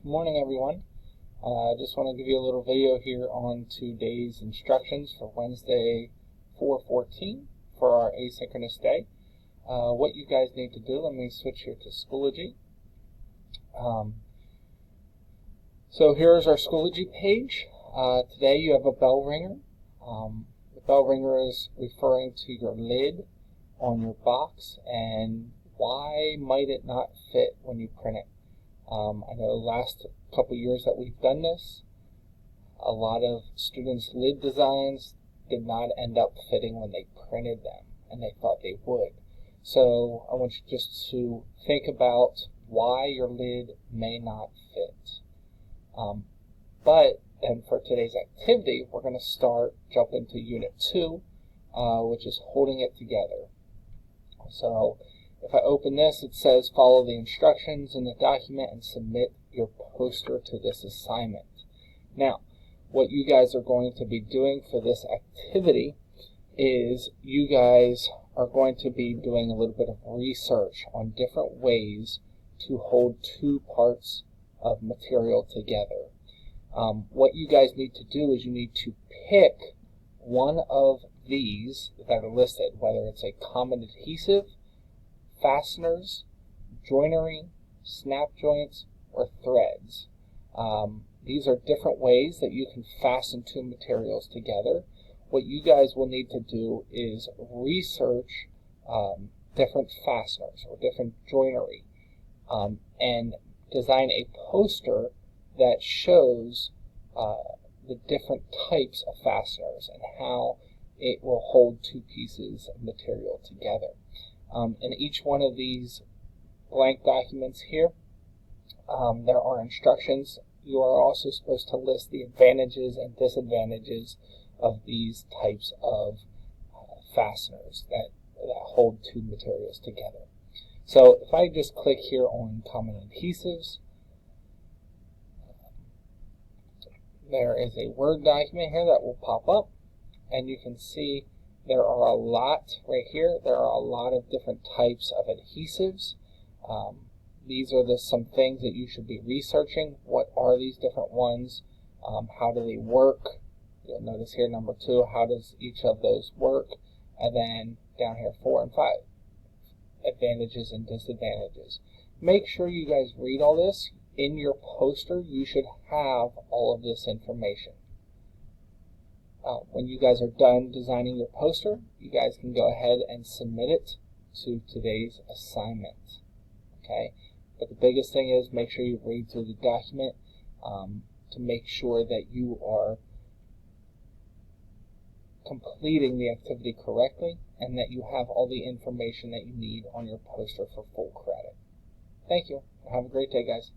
Morning, everyone. I just want to give you a little video here on today's instructions for Wednesday 4/14 for our asynchronous day. What you guys need to do, let me switch here to Schoology. So here's our Schoology page. Today you have a bell ringer. The bell ringer is referring to your lid on your box and why might it not fit when you print it. I know the last couple years that we've done this, a lot of students' lid designs did not end up fitting when they printed them, and they thought they would. So I want you just to think about why your lid may not fit. But then for today's activity, we're going to jump into Unit 2, which is holding it together. So if I open this, it says follow the instructions in the document and submit your poster to this assignment. Now, what you guys are going to be doing for this activity is you guys are going to be doing a little bit of research on different ways to hold two parts of material together. What you guys need to do is you need to pick one of these that are listed, whether it's a common adhesive, fasteners, joinery, snap joints, or threads. These are different ways that you can fasten two materials together. What you guys will need to do is research different fasteners or different joinery and design a poster that shows the different types of fasteners and how it will hold two pieces of material together. In each one of these blank documents here, there are instructions. You are also supposed to list the advantages and disadvantages of these types of fasteners that hold two materials together. So if I just click here on common adhesives, there is a Word document here that will pop up, and you can see there are a lot right here. There are a lot of different types of adhesives. These are some things that you should be researching. What are these different ones? How do they work? You'll notice here number 2, how does each of those work? And then down here 4 and 5, advantages and disadvantages. Make sure you guys read all this. In your poster, you should have all of this information. When you guys are done designing your poster, you guys can go ahead and submit it to today's assignment. Okay? But the biggest thing is make sure you read through the document to make sure that you are completing the activity correctly and that you have all the information that you need on your poster for full credit. Thank you. Have a great day, guys.